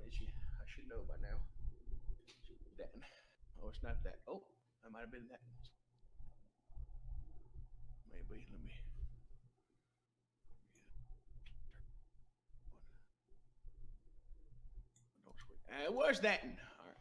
I should know by now. That. Oh, it's not that. Oh, that might have been that. Maybe. Let me. Where's that? All right.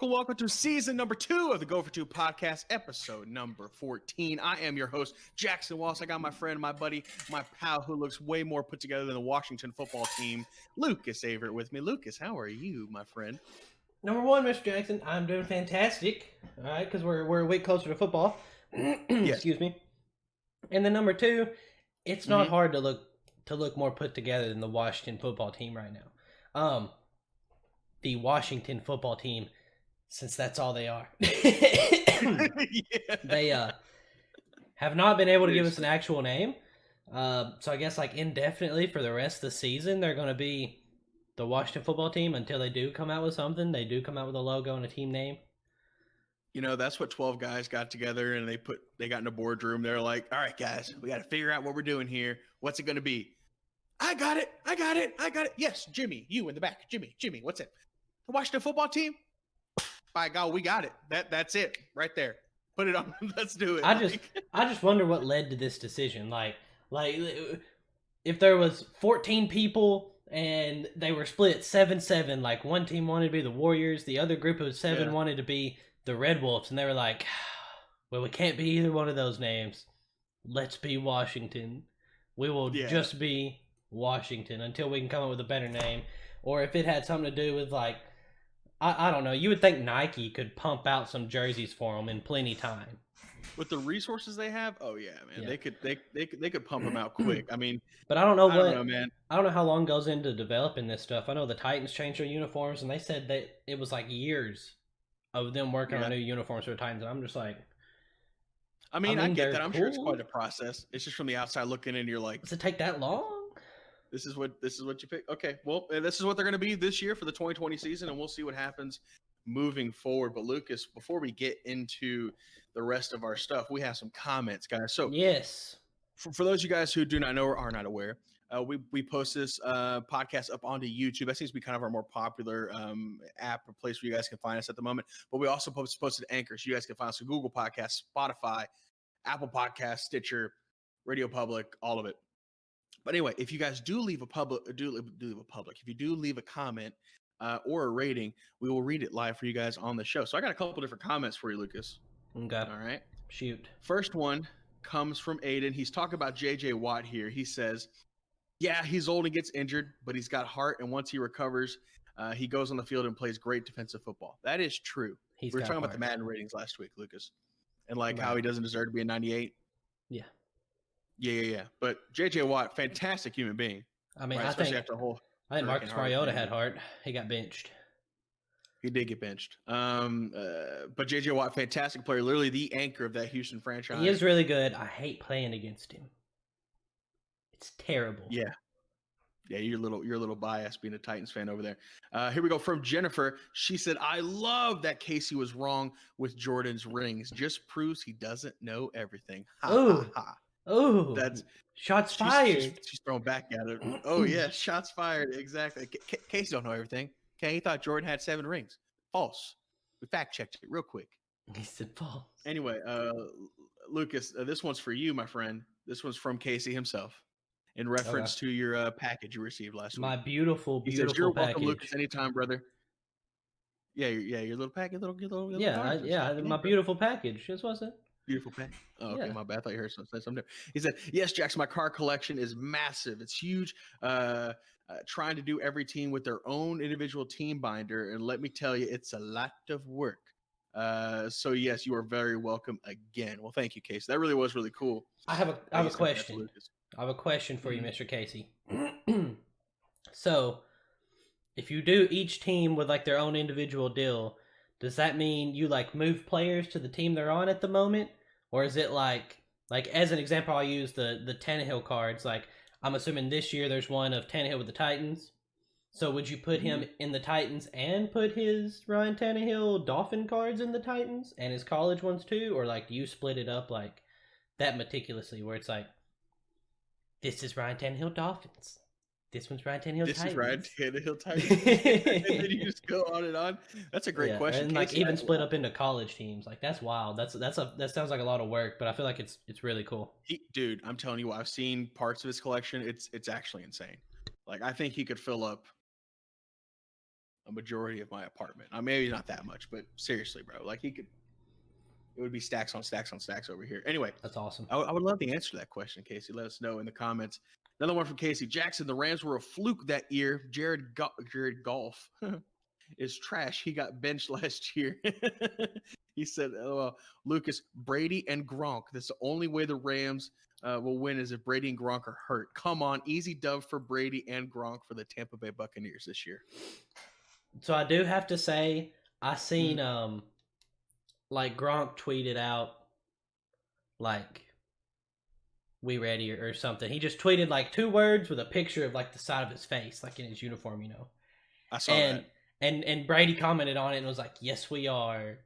Welcome to season number 2 of the Go for 2 podcast, episode number 14. I am your host, Jackson Walsh. I got my friend, my buddy, my pal who looks way more put together than the Washington football team, Lucas Averitt, with me. Lucas, how are you, my friend? Number one, Mr. Jackson, I'm doing fantastic. All right, because we're a week closer to football. Excuse me. And then number 2, it's not hard to look more put together than the Washington football team right now. The Washington football team, since that's all they are. They have not been able to give us an actual name. So I guess like indefinitely for the rest of the season, they're going to be the Washington football team until they do come out with something. They do come out with a logo and a team name. You know, that's what 12 guys got together and they got in a boardroom. They're like, all right, guys, we got to figure out what we're doing here. What's it going to be? I got it. Yes, Jimmy, you in the back. Jimmy, what's it? The Washington football team? By God, we got it. That's it right there. Put it on. Let's do it. I just wonder what led to this decision. Like if there was 14 people and they were split 7-7, like one team wanted to be the Warriors, the other group of 7 wanted to be the Red Wolves, and they were like, well, we can't be either one of those names. Let's be Washington. We will just be Washington until we can come up with a better name. Or if it had something to do with like, I don't know. You would think Nike could pump out some jerseys for them in plenty time. With the resources they have, oh yeah, man, they could pump them out quick. I mean, but I don't know man. I don't know how long goes into developing this stuff. I know the Titans changed their uniforms, and they said that it was like years of them working on new uniforms for the Titans. And I'm just like, I mean, I get that. I'm sure it's quite a process. It's just from the outside looking in, you're like, does it take that long? This is what you pick. Okay, well, this is what they're going to be this year for the 2020 season, and we'll see what happens moving forward. But Lucas, before we get into the rest of our stuff, we have some comments, guys. So yes, for those of you guys who do not know or are not aware, we post this podcast up onto YouTube. That seems to be kind of our more popular app or place where you guys can find us at the moment. But we also posted Anchor, so you guys can find us on Google Podcasts, Spotify, Apple Podcasts, Stitcher, Radio Public, all of it. But anyway, if you guys do leave a if you do leave a comment or a rating, we will read it live for you guys on the show. So I got a couple different comments for you, Lucas. Okay. All right. Shoot. First one comes from Aiden. He's talking about J.J. Watt here. He says, yeah, he's old and gets injured, but he's got heart. And once he recovers, he goes on the field and plays great defensive football. That is true. We were talking about the Madden ratings last week, Lucas, and like how he doesn't deserve to be a 98. Yeah. Yeah. But J.J. Watt, fantastic human being. I mean, right? Especially after a whole. I think Marcus Mariota had heart. He got benched. He did get benched. But J.J. Watt, fantastic player, literally the anchor of that Houston franchise. He is really good. I hate playing against him. It's terrible. Yeah, you're a little biased being a Titans fan over there. Here we go from Jennifer. She said, I love that Casey was wrong with Jordan's rings. Just proves he doesn't know everything. Oh, that's shots fired. She's throwing back at it. Oh yeah, shots fired. Exactly. Casey don't know everything. Okay, he thought Jordan had 7 rings. False. We fact checked it real quick. He said false. Anyway, Lucas, this one's for you, my friend. This one's from Casey himself, in reference to your package you received last week. My beautiful he says, you're welcome, Lucas, anytime, brother. Yeah, your little package, your little my beautiful package. This wasn't. Beautiful pack. Oh, okay, my bad. I thought you heard something different. He said, yes, Jackson, my car collection is massive. It's huge. Trying to do every team with their own individual team binder. And let me tell you, it's a lot of work. So, yes, you are very welcome again. Well, thank you, Casey. That really was really cool. I have a question. I have a question for you, Mr. Casey. So, if you do each team with like their own individual deal, does that mean you like move players to the team they're on at the moment? Or is it like Like as an example, I'll use the Tannehill cards. Like I'm assuming this year there's one of Tannehill with the Titans. So would you put him in the Titans and put his Ryan Tannehill Dolphin cards in the Titans and his college ones too, or like do you split it up like that meticulously where it's like this is Ryan Tannehill Dolphins, this one's Ryan Tannehill This Titans. is Ryan Tannehill Titans. And then you just go on and on. That's a great question. And like even split up into college teams. Like that's wild. That sounds like a lot of work, but I feel like it's really cool. Dude, I'm telling you what, I've seen parts of his collection. It's actually insane. Like I think he could fill up a majority of my apartment. Maybe not that much, but seriously, bro, like he could. It would be stacks on stacks on stacks over here. Anyway, that's awesome. I would love the answer to that question, Casey. Let us know in the comments. Another one from Casey Jackson. The Rams were a fluke that year. Jared Goff is trash. He got benched last year. He said, "Oh, Lucas, Brady and Gronk. That's the only way the Rams will win is if Brady and Gronk are hurt. Come on, easy dub for Brady and Gronk for the Tampa Bay Buccaneers this year." So I do have to say, I seen like Gronk tweeted out like "We ready" or something. He just tweeted like 2 words with a picture of like the side of his face, like in his uniform, you know. I saw that. And Brady commented on it and was like, "Yes, we are.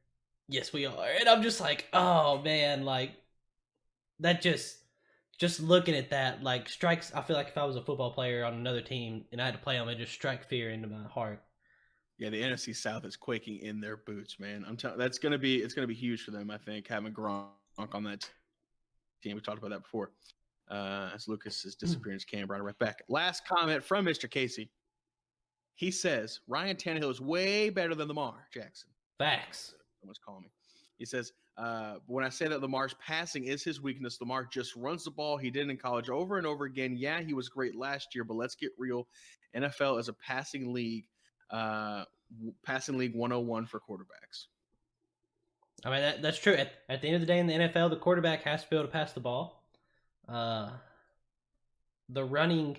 Yes, we are." And I'm just like, oh man, like that just looking at that like strikes. I feel like if I was a football player on another team and I had to play them, it just strike fear into my heart. Yeah, the NFC South is quaking in their boots, man. I'm telling it's gonna be huge for them. I think having Gronk on that team. We talked about that before. As Lucas is disappearing his cam, brought it right back. Last comment from Mr. Casey. He says Ryan Tannehill is way better than Lamar Jackson. Facts. Someone's calling me. He says, when I say that Lamar's passing is his weakness, Lamar just runs the ball. He did in college over and over again. Yeah, he was great last year, but let's get real. NFL is a passing league 101 for quarterbacks. I mean, that's true. At the end of the day in the NFL, the quarterback has to be able to pass the ball. The running,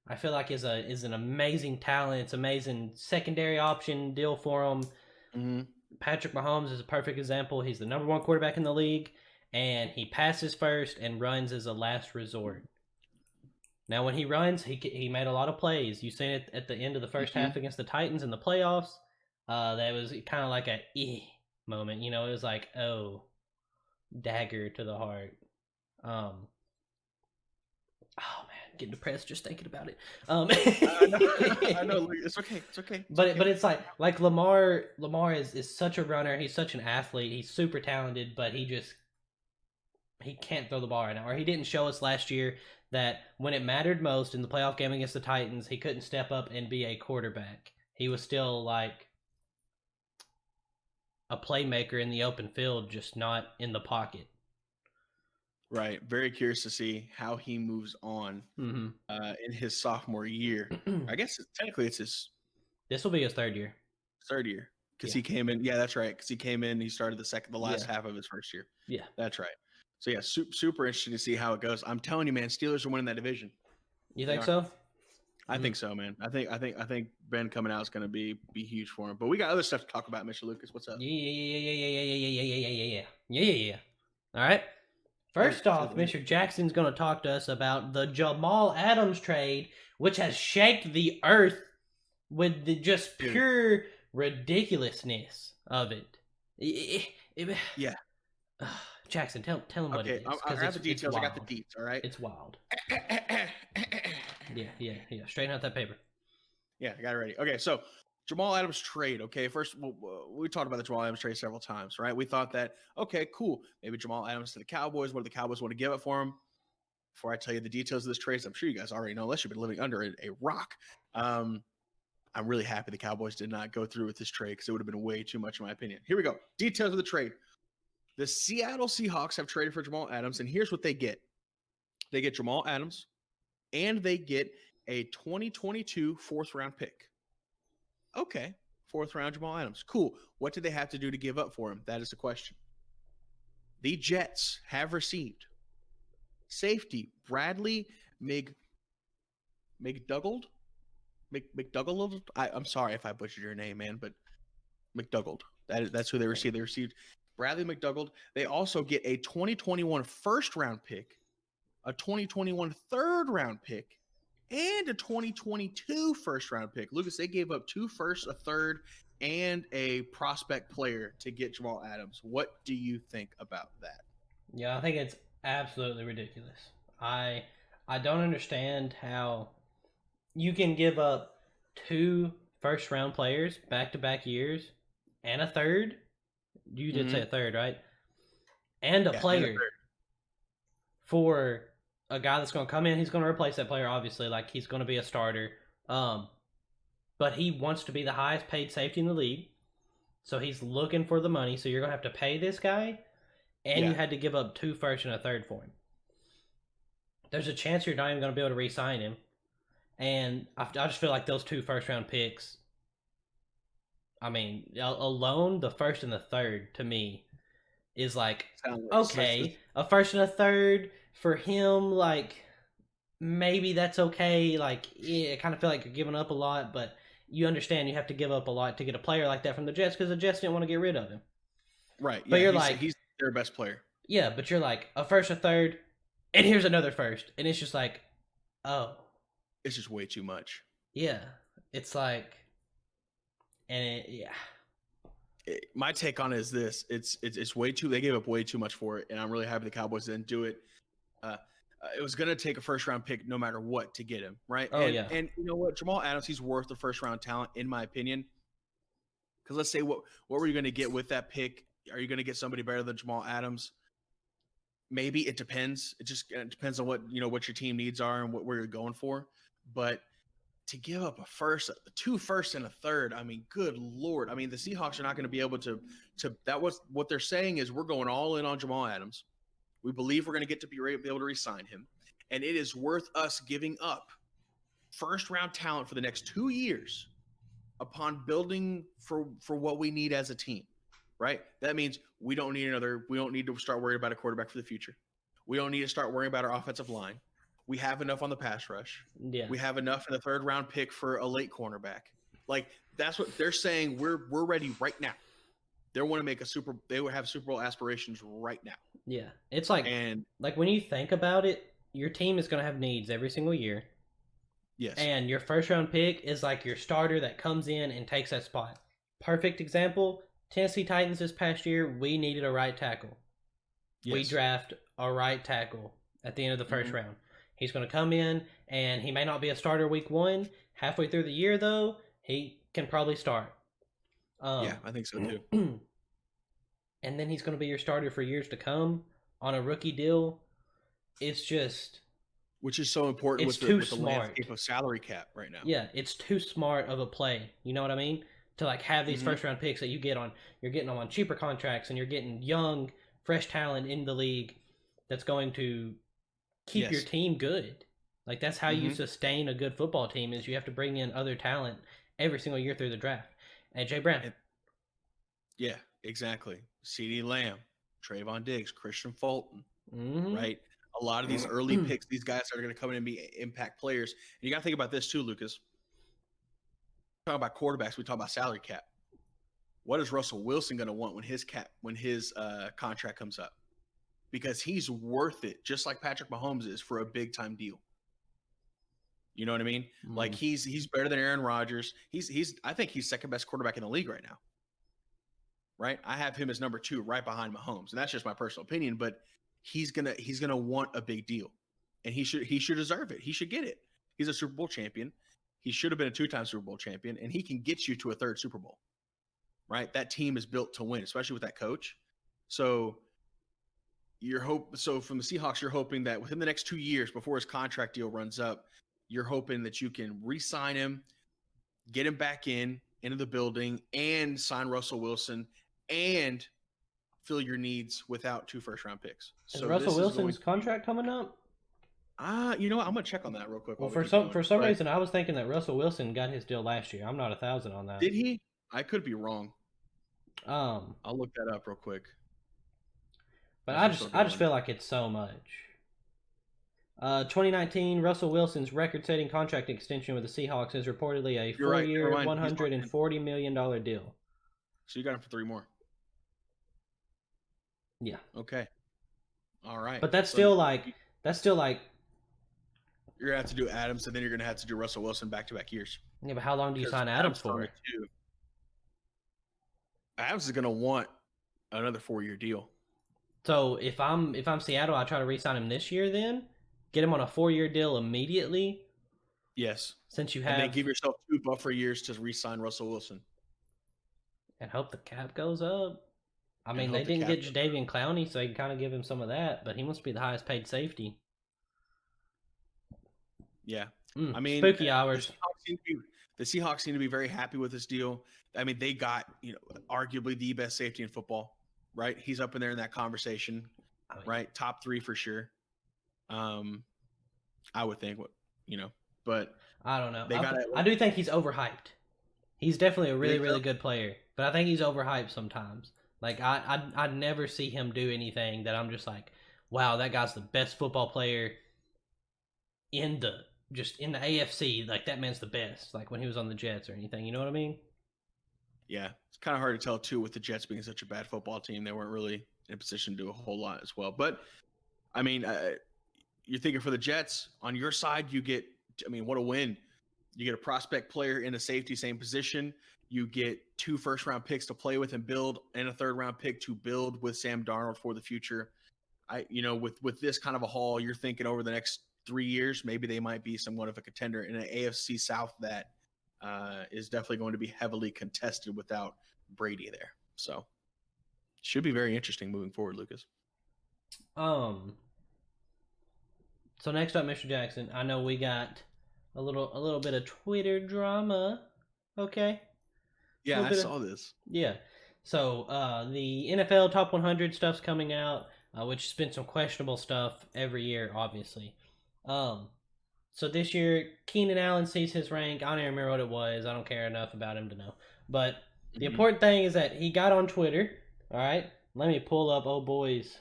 I feel like is an amazing talent. It's amazing secondary option deal for him. Mm-hmm. Patrick Mahomes is a perfect example. He's the number 1 quarterback in the league, and he passes first and runs as a last resort. Now, when he runs, he made a lot of plays. You seen it at the end of the first half against the Titans in the playoffs. That was kind of like a moment. You know, it was like, oh, dagger to the heart. Oh man, getting depressed just thinking about it. I know, it's okay. It's okay. But it's like Lamar is such a runner. He's such an athlete. He's super talented, but he can't throw the ball right now. Or he didn't show us last year that when it mattered most in the playoff game against the Titans, he couldn't step up and be a quarterback. He was still like a playmaker in the open field, just not in the pocket. Right. Very curious to see how he moves on in his sophomore year. I guess technically it's his. This will be his third year. Third year. Because he came in. Yeah, that's right. Because he came in, he started the last half of his first year. Yeah. That's right. So yeah, super interesting to see how it goes. I'm telling you, man, Steelers are winning that division. You think so? I think so, man. I think Ben coming out is going to be huge for him. But we got other stuff to talk about, Mr. Lucas. What's up? Yeah. All right. First off, Mr. Jackson's going to talk to us about the Jamal Adams trade, which has shaken the earth with the just pure ridiculousness of it. Yeah. Jackson, tell him what it is. I got the details. I got the deets, all right? It's wild. Yeah. Straighten out that paper. Yeah, I got it ready. Okay, so Jamal Adams trade. Okay, first we talked about the Jamal Adams trade several times, right? We thought that, okay, cool. Maybe Jamal Adams to the Cowboys. What do the Cowboys want to give up for him? Before I tell you the details of this trade, I'm sure you guys already know, unless you've been living under a rock. I'm really happy the Cowboys did not go through with this trade because it would have been way too much, in my opinion. Here we go. Details of the trade. The Seattle Seahawks have traded for Jamal Adams, and here's what they get. They get Jamal Adams, and they get a 2022 4th-round pick. Okay, 4th-round Jamal Adams. Cool. What did they have to do to give up for him? That is the question. The Jets have received safety Bradley McDougald. I'm sorry if I butchered your name, man, but McDougald. That's who they received. They received Bradley McDougald. They also get a 2021 first-round pick, a 2021 third-round pick, and a 2022 first-round pick. Lucas, they gave up 2 firsts, a third, and a prospect player to get Jamal Adams. What do you think about that? Yeah, I think it's absolutely ridiculous. I don't understand how you can give up 2 first-round players back-to-back years and a third. You did say a third, right? And a player for a guy that's going to come in. He's going to replace that player, obviously. Like, he's going to be a starter. But he wants to be the highest paid safety in the league. So he's looking for the money. So you're going to have to pay this guy. And you had to give up 2 first and a third for him. There's a chance you're not even going to be able to re-sign him. And I just feel like those 2 first-round picks, I mean, alone, the first and the third, to me, is like, okay, a first and a third for him, like, maybe that's okay. Like, yeah, I kind of feel like you're giving up a lot, but you understand you have to give up a lot to get a player like that from the Jets because the Jets didn't want to get rid of him. Right. But you're he's their best player. Yeah, but you're like, a first, a third, and here's another first. And it's just like, oh. It's just way too much. Yeah. It's like, my take on it is this: it's way too. They gave up way too much for it, and I'm really happy the Cowboys didn't do it. It was going to take a first-round pick no matter what to get him, right? Oh, yeah. And you know what, Jamal Adams, he's worth the first-round talent, in my opinion. Because let's say, what were you going to get with that pick? Are you going to get somebody better than Jamal Adams? Maybe. It depends. It depends on what your team needs are and where you're going for. But to give up a first, 2 firsts and a third, I mean, good Lord. I mean, the Seahawks are not going to be able to that was what they're saying is we're going all in on Jamal Adams. We believe we're going to get to be able to re-sign him. And it is worth us giving up first-round talent for the next 2 years upon building for what we need as a team, right? That means we don't need to start worrying about a quarterback for the future. We don't need to start worrying about our offensive line. We have enough on the pass rush. Yeah. We have enough in the 3rd-round pick for a late cornerback. Like, that's what they're saying. We're ready right now. They want to make they would have Super Bowl aspirations right now. Yeah. It's like, like when you think about it, your team is going to have needs every single year. Yes. And your first-round pick is like your starter that comes in and takes that spot. Perfect example, Tennessee Titans this past year, we needed a right tackle. Yes. We draft a right tackle at the end of the first round. He's going to come in, and he may not be a starter week 1. Halfway through the year, though, he can probably start. Yeah, I think so, too. And then he's going to be your starter for years to come on a rookie deal. It's just... Which is so important with the landscape of salary cap right now. Yeah, it's too smart of a play. You know what I mean? To like have these first-round picks that you're getting them on cheaper contracts, and you're getting young, fresh talent in the league that's going to keep your team good. Like, that's how you sustain a good football team, is you have to bring in other talent every single year through the draft. AJ Brown. Yeah, exactly. CeeDee Lamb, Trayvon Diggs, Christian Fulton, right? A lot of these early picks, these guys are going to come in and be impact players. And you got to think about this too, Lucas. Talk about quarterbacks, we talk about salary cap. What is Russell Wilson going to want when his contract comes up? Because he's worth it, just like Patrick Mahomes is, for a big time deal. You know what I mean? Like, he's better than Aaron Rodgers. I think he's second best quarterback in the league right now. Right? I have him as number 2, right behind Mahomes, and that's just my personal opinion. But he's gonna want a big deal, and he should deserve it. He should get it. He's a Super Bowl champion. He should have been a 2-time Super Bowl champion, and he can get you to a 3rd Super Bowl. Right? That team is built to win, especially with that coach. So from the Seahawks, you're hoping that within the next 2 years, before his contract deal runs up, you're hoping that you can re-sign him, get him back into the building, and sign Russell Wilson, and fill your needs without 2 first-round picks. Is Russell Wilson's contract coming up? You know what? I'm gonna check on that real quick. Well, for some reason, I was thinking that Russell Wilson got his deal last year. I'm not 1,000 on that. Did he? I could be wrong. I'll look that up real quick. But I just feel like it's so much. 2019, Russell Wilson's record-setting contract extension with the Seahawks is reportedly a 4-year, $140 million deal. So you got him for 3 more. Yeah. Okay. All right. But that's So still like you're gonna have to do Adams, and then you're gonna have to do Russell Wilson back-to-back years. yeah, but how long do you Because sign Adams Adams is on for? the 2. Adams is gonna want another 4-year deal. So if I'm Seattle, I try to re-sign him this year. Then get him on a 4-year deal immediately. Yes. Since you And then have give yourself 2 buffer years to re-sign Russell Wilson. and hope the cap goes up. I And mean, hope they the didn't cap get goes Jadeveon Clowney, so they can kind of give him some of that. But he must be the highest paid safety. Yeah. I mean, Spooky hours. The Seahawks seem to be very happy with this deal. I mean, they got, arguably the best safety in football, right? He's up in there in that conversation, right? Top 3 for sure. I would think, but I don't know. they got it. I do think he's overhyped. He's definitely a really, really good player, but I think he's overhyped sometimes. Like I never see him do anything that I'm just like, wow, that guy's the best football player in the AFC. Like that man's the best. Like when he was on the Jets or anything, you know what I mean? Yeah, it's kind of hard to tell too with the Jets being such a bad football team. They weren't really in a position to do a whole lot as well. But I mean, you're thinking for the Jets on your side, you get. I mean, what a win! You get a prospect player in a safety, same position. You get 2 first-round picks to play with and build, and a 3rd-round pick to build with Sam Darnold for the future. With this kind of a haul, you're thinking over the next 3 years, maybe they might be somewhat of a contender in an AFC South that is definitely going to be heavily contested without Brady there. So, should be very interesting moving forward, Lucas. So next up, Mr. Jackson. I know we got a little bit of Twitter drama. Okay. Yeah, I saw this. Yeah. So the NFL Top 100 stuff's coming out, which has been some questionable stuff every year, obviously. So this year, Keenan Allen sees his rank. I don't even remember what it was. I don't care enough about him to know. But the important thing is that he got on Twitter. All right. Let me pull up old boys.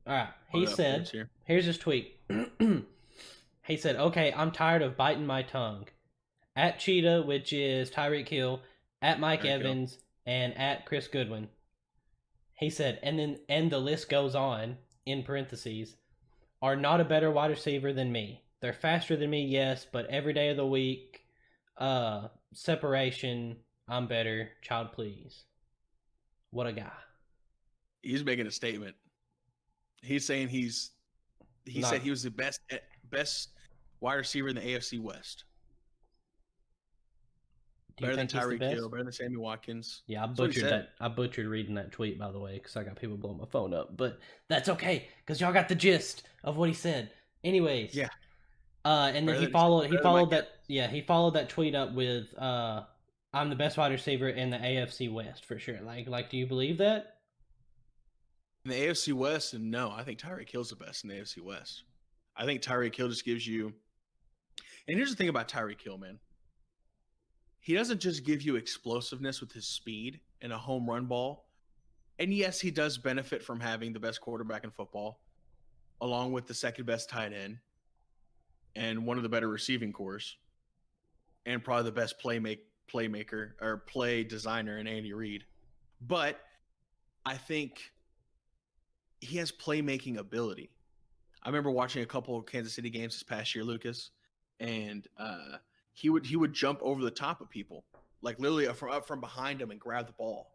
All right. He said, here's his tweet. He said, okay, I'm tired of biting my tongue. At Cheetah, which is Tyreek Hill, at Mike Evans, and at Chris Goodwin. He said, and the list goes on, in parentheses, are not a better wide receiver than me. They're faster than me, yes, but every day of the week, separation, I'm better, child please. What a guy. He's making a statement. He's saying he said he was the best wide receiver in the AFC West. Better than Tyreek Hill, better than Sammy Watkins. Yeah, I butchered that. I butchered reading that tweet, by the way, because I got people blowing my phone up. But that's okay, because y'all got the gist of what he said. Anyways. Yeah. And then he followed that tweet up with I'm the best wide receiver in the AFC West for sure. Like do you believe that? In the AFC West, and no, I think Tyreek Hill's the best in the AFC West. I think Tyreek Hill just gives you. And here's the thing about Tyreek Hill, man. He doesn't just give you explosiveness with his speed and a home run ball. And yes, he does benefit from having the best quarterback in football, along with the second best tight end and one of the better receiving cores, and probably the best playmaker or play designer in Andy Reid. But I think he has playmaking ability. I remember watching a couple of Kansas City games this past year, Lucas, and he would jump over the top of people, like literally up from behind him and grab the ball.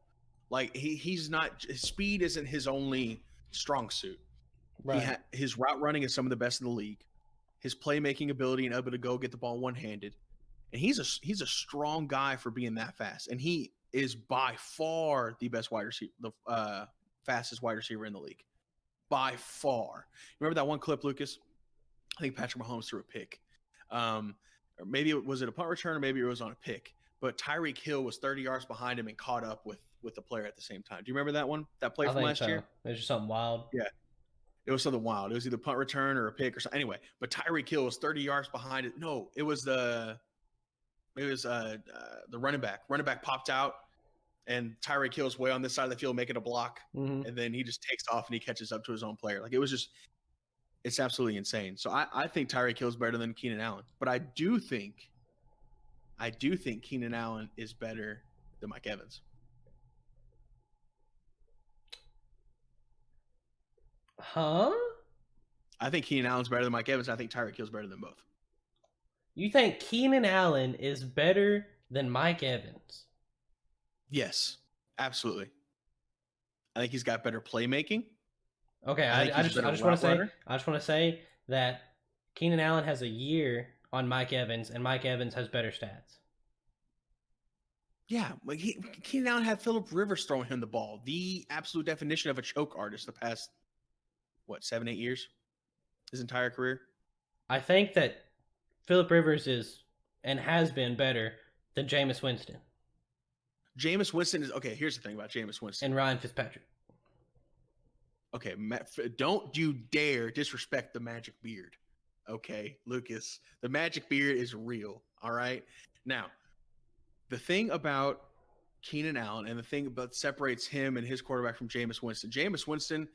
Like he's not, his speed isn't his only strong suit. Right. His route running is some of the best in the league. His playmaking ability and able to go get the ball one-handed, and he's a strong guy for being that fast. And he is by far the best wide receiver, the fastest wide receiver in the league, by far. Remember that one clip, Lucas? I think Patrick Mahomes threw a pick. Or maybe was it a punt return, or maybe it was on a pick. But Tyreek Hill was 30 yards behind him and caught up with the player at the same time. Do you remember that one? That play from last year? It was just something wild. Yeah. It was something wild. It was either punt return or a pick or something. Anyway, but Tyreek Hill was 30 yards behind it. No, it was the running back. Running back popped out, and Tyreek Hill's way on this side of the field making a block, and then he just takes off and he catches up to his own player. Like it's absolutely insane. So I think Tyreek Hill's better than Keenan Allen, but I do think Keenan Allen is better than Mike Evans. Huh? I think Keenan Allen's better than Mike Evans. I think Tyreek Hill's better than both. You think Keenan Allen is better than Mike Evans? Yes, absolutely. I think he's got better playmaking. Okay, I I just want to say that Keenan Allen has a year on Mike Evans, and Mike Evans has better stats. Yeah, like Keenan Allen had Phillip Rivers throwing him the ball, the absolute definition of a choke artist. The past 7-8 years, his entire career. I think that Phillip Rivers is and has been better than Jameis Winston. Jameis Winston is okay. Here's the thing about Jameis Winston and Ryan Fitzpatrick. Okay, don't you dare disrespect the magic beard. Okay, Lucas, the magic beard is real. All right. Now, the thing about Keenan Allen and the thing about separates him and his quarterback from Jameis Winston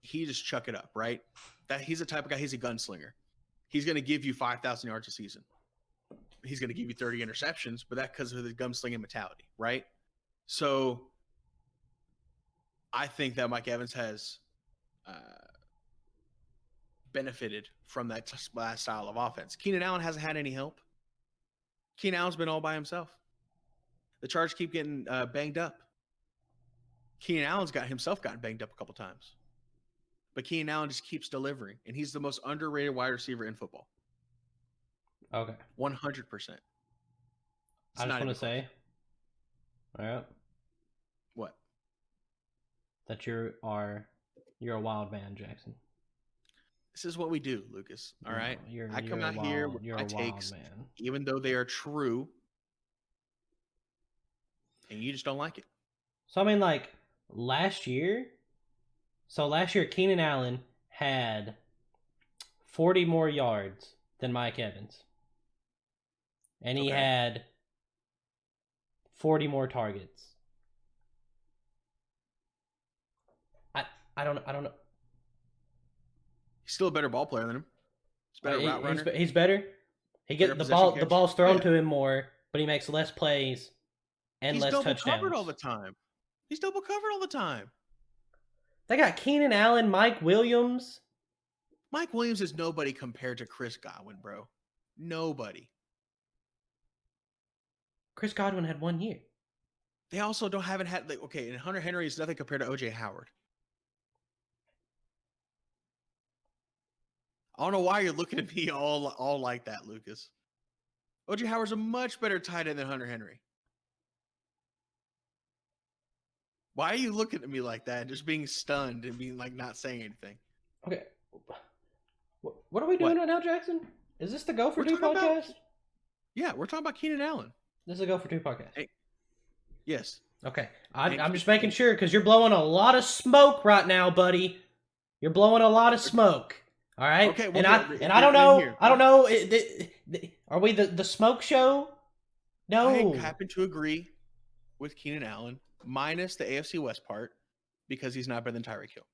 he just chuck it up, right? That he's the type of guy. He's a gunslinger. He's going to give you 5,000 yards a season. He's going to give you 30 interceptions, but that's because of the gunslinging mentality, right? So I think that Mike Evans has benefited from that style of offense. Keenan Allen hasn't had any help. Keenan Allen's been all by himself. The Chargers keep getting banged up. Keenan Allen's gotten banged up a couple times. But Keenan Allen just keeps delivering, and he's the most underrated wide receiver in football. Okay. 100%. I just want to say, all right, what? That you're a wild man, Jackson. This is what we do, Lucas. All right. I come out here with my takes, man, even though they are true, and you just don't like it. So I mean, like last year, Keenan Allen had 40 more yards than Mike Evans, and he had 40 more targets. I don't know. He's still a better ball player than him. He's better route runner. He's better. He gets the ball's thrown to him more, but he makes less plays and less touchdowns. He's double covered all the time. They got Keenan Allen, Mike Williams. Mike Williams is nobody compared to Chris Godwin, bro. Nobody. Chris Godwin had 1 year. They also haven't had and Hunter Henry is nothing compared to OJ Howard. I don't know why you're looking at me all like that, Lucas. OJ Howard's a much better tight end than Hunter Henry. Why are you looking at me like that and just being stunned and being like not saying anything? Okay. What are we doing right now, Jackson? Is this the Go for Two podcast? Yeah, we're talking about Keenan Allen. This is a Go for Two podcast. Hey, yes. Okay. I'm just making sure because you're blowing a lot of smoke right now, buddy. You're blowing a lot of smoke. All right. Okay. Well, I don't know. I don't know. Are we the smoke show? No. I happen to agree with Keenan Allen, minus the AFC West part, because he's not better than Tyreek Hill.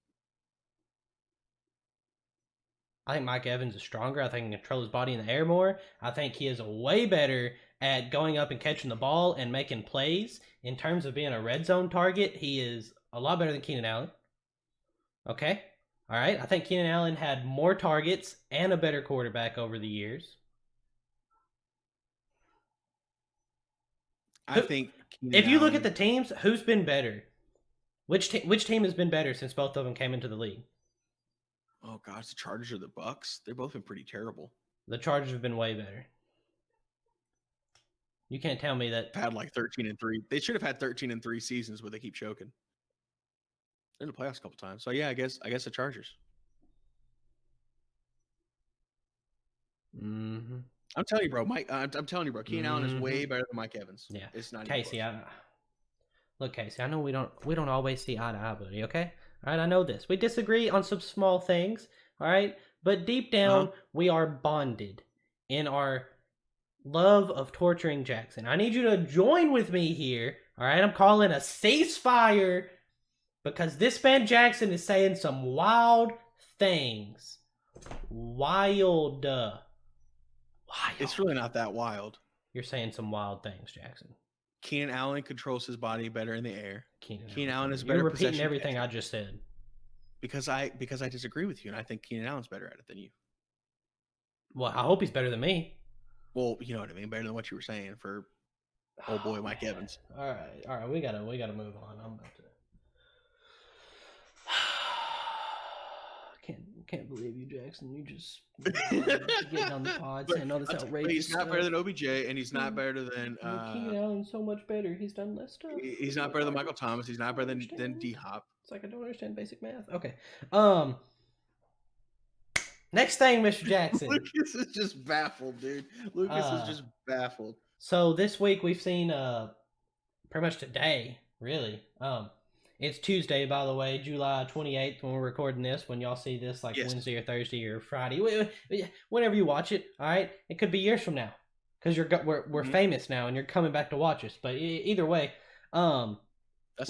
I think Mike Evans is stronger. I think he can control his body in the air more. I think he is way better at going up and catching the ball and making plays. In terms of being a red zone target, he is a lot better than Keenan Allen. Okay? All right? I think Keenan Allen had more targets and a better quarterback over the years. I think if you look at the teams, who's been better? Which team has been better since both of them came into the league? Oh gosh, the Chargers or the Bucks? They've both been pretty terrible. The Chargers have been way better. You can't tell me that had like 13-3. They should have had 13-3 seasons, but they keep choking. They're in the playoffs a couple times. So yeah, I guess the Chargers. Mm-hmm. I'm telling you, bro. I'm telling you, bro. Keenan Allen is way better than Mike Evans. Yeah, it's not. Casey, look, Casey. I know we don't always see eye to eye, buddy. Okay, all right. I know this. We disagree on some small things. All right, but deep down, we are bonded in our love of torturing Jackson. I need you to join with me here. All right, I'm calling a ceasefire because this man Jackson is saying some wild things. Wild. It's really not that wild. You're saying some wild things, Jackson. Keenan Allen controls his body better in the air. Keenan Allen is better. You're repeating everything I just said. Because I disagree with you, and I think Keenan Allen's better at it than you. Well, I hope he's better than me. Well, you know what I mean, better than what you were saying for old boy Mike Evans. All right, we gotta move on. I'm about to. Can't believe you, Jackson. You just getting on the pod saying all this outrageous But he's not stuff. better than OBJ, and he's not better than. Keenan Allen's so much better. He's done less stuff. He's not better than Michael Thomas. He's not better than D Hop. It's like I don't understand basic math. Okay. Next thing, Mr. Jackson. Lucas is just baffled, dude. Lucas is just baffled. So this week we've seen pretty much today, really. It's Tuesday, by the way, July 28th when we're recording this. When y'all see this, like yes. Wednesday or Thursday or Friday, whenever you watch it, all right? It could be years from now because we're famous now and you're coming back to watch us. But either way, we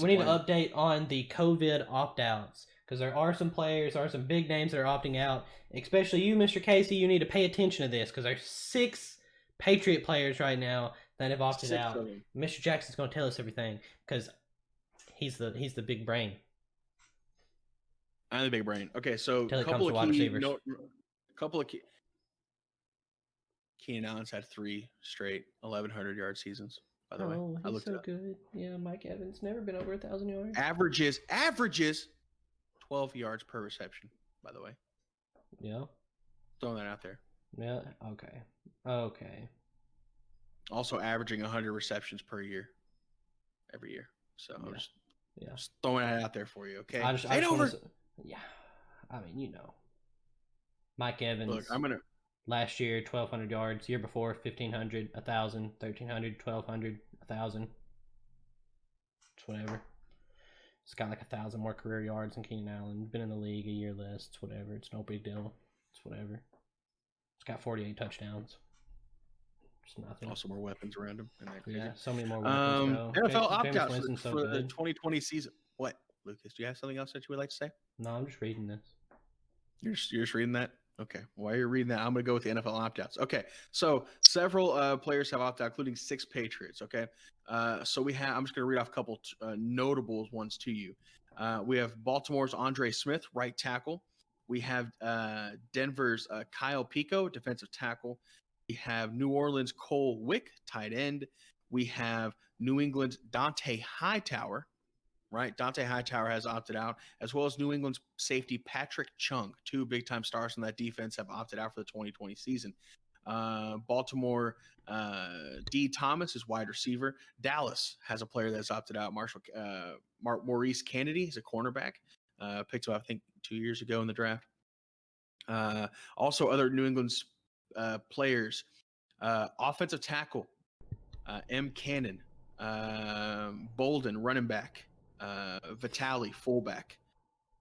need to update on the COVID opt-outs because there are some players, there are some big names that are opting out. Especially you, Mr. Casey, you need to pay attention to this because there's 6 Patriot players right now that have opted out. Mr. Jackson's going to tell us everything because he's the big brain. I'm the big brain. Okay, so a couple of key Keenan Allen's had 3 straight 1,100-yard seasons. By the way, he's so good. Yeah, Mike Evans never been over 1,000 yards. Averages 12 yards per reception. By the way. Yeah. Throwing that out there. Yeah. Okay. Also averaging 100 receptions per year. Every year. So I'm just throwing that out there for you. Okay. I mean, Mike Evans. Look, last year 1,200 yards. Year before 1,500, 1,000, 1,300, 1,200, 1,000. It's whatever. It's got like 1,000 more career yards than Keenan Allen. Been in the league a year less. It's whatever. It's no big deal. It's whatever. It's got 48 touchdowns. It's nothing. Also more weapons around him. Yeah, so many more weapons. NFL opt-outs for the 2020 season. What, Lucas? Do you have something else that you would like to say? No, I'm just reading this. You're just reading that? Okay. While you're reading that, I'm going to go with the NFL opt-outs. Okay. So several players have opted out, including 6 Patriots. Okay. I'm just going to read off a couple notable ones to you. We have Baltimore's Andre Smith, right tackle. We have Denver's Kyle Pico, defensive tackle. We have New Orleans' Cole Wick, tight end. We have New England's Dante Hightower, right? Dante Hightower has opted out, as well as New England's safety Patrick Chung. 2 big-time stars on that defense have opted out for the 2020 season. Baltimore, D. Thomas is wide receiver. Dallas has a player that's opted out. Maurice Kennedy is a cornerback. Picked up, I think, 2 years ago in the draft. Also, other New England's players, offensive tackle, M. Cannon, Bolden, running back, Vitale, fullback,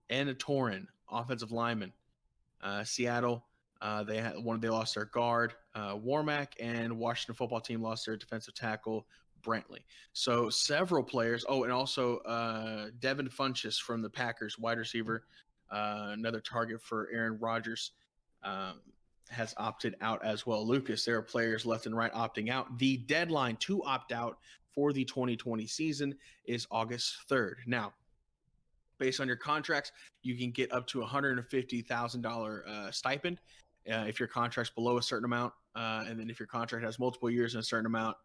Anna Torin, offensive lineman. Seattle, they lost their guard, Warmack, and Washington football team lost their defensive tackle, Brantley. So several players. Oh, and also Devin Funchess from the Packers, wide receiver, another target for Aaron Rodgers, has opted out as well. Lucas, there are players left and right opting out. The deadline to opt out for the 2020 season is August 3rd. Now, based on your contracts, you can get up to $150,000 stipend if your contract's below a certain amount. And then if your contract has multiple years and a certain amount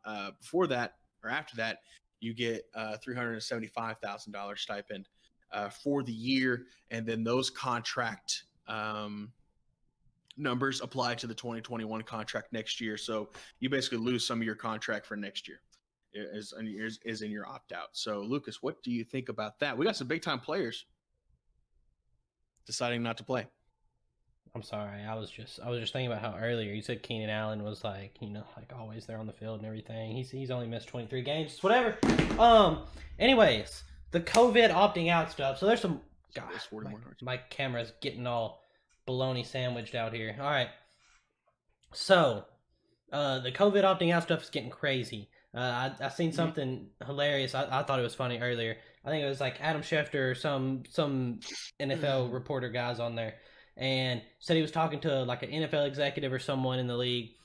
before that or after that, you get $375,000 stipend for the year. And then those contract numbers apply to the 2021 contract next year. So you basically lose some of your contract for next year is in your opt-out. So Lucas, what do you think about that? We got some big time players deciding not to play. I'm sorry. I was just thinking about how earlier you said Keenan Allen was like always there on the field and everything. He's only missed 23 games. It's whatever. Anyways, the COVID opting out stuff. So there's some my camera's getting all bologna sandwiched out here. All right. So, the COVID opting out stuff is getting crazy. I seen something hilarious. I thought it was funny earlier. I think it was like Adam Schefter or some NFL reporter guys on there, and said he was talking to like an NFL executive or someone in the league,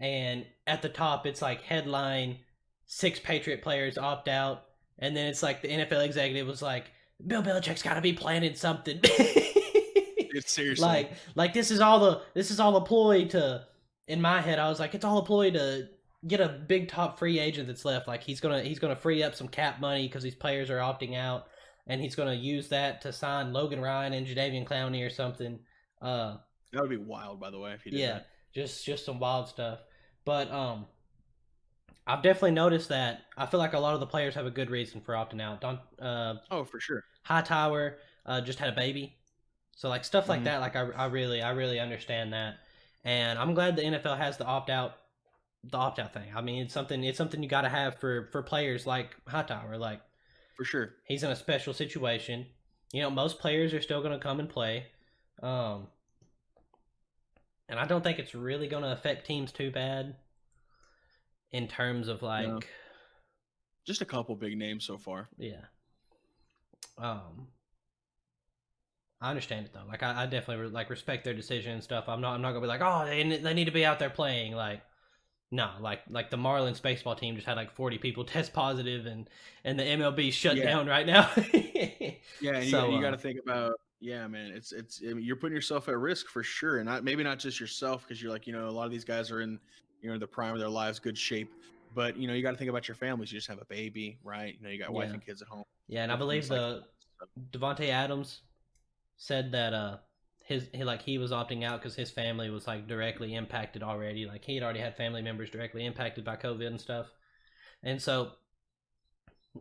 and at the top it's like headline 6 Patriot players opt out, and then it's like the NFL executive was like, Bill Belichick's got to be planning something. It's seriously. Like this is all a ploy to. In my head, I was like, it's all a ploy to get a big top free agent that's left. Like he's gonna free up some cap money because these players are opting out, and he's gonna use that to sign Logan Ryan and Jadeveon Clowney or something. That would be wild, by the way, if he did Yeah, that. just some wild stuff. But I've definitely noticed that. I feel like a lot of the players have a good reason for opting out. Oh, for sure. Hightower just had a baby, so like stuff like Mhm. that. Like I really understand that, and I'm glad the NFL has the opt out thing. I mean, it's something you got to have for players like Hightower. Like For sure. he's in a special situation. You know, most players are still going to come and play, and I don't think it's really going to affect teams too bad in terms of like, No. Just a couple big names so far. yeah. I understand it though. Like I definitely like respect their decision and stuff. I'm not gonna be like, oh, they need to be out there playing. Like no, like the Marlins baseball team just had like 40 people test positive, and the MLB shut Yeah. down right now. Yeah, and So, you got to think about, yeah, man, it's I mean, you're putting yourself at risk for sure, and maybe not just yourself because you're like, you know, a lot of these guys are in, you know, the prime of their lives, good shape, but you know, you got to think about your families. You just have a baby, right? You know, you got wife yeah, and kids at home, yeah, and I different believe things like the that. So, Devonte Adams said that he was opting out because his family was like directly impacted already. Like he had already had family members directly impacted by COVID and stuff, and so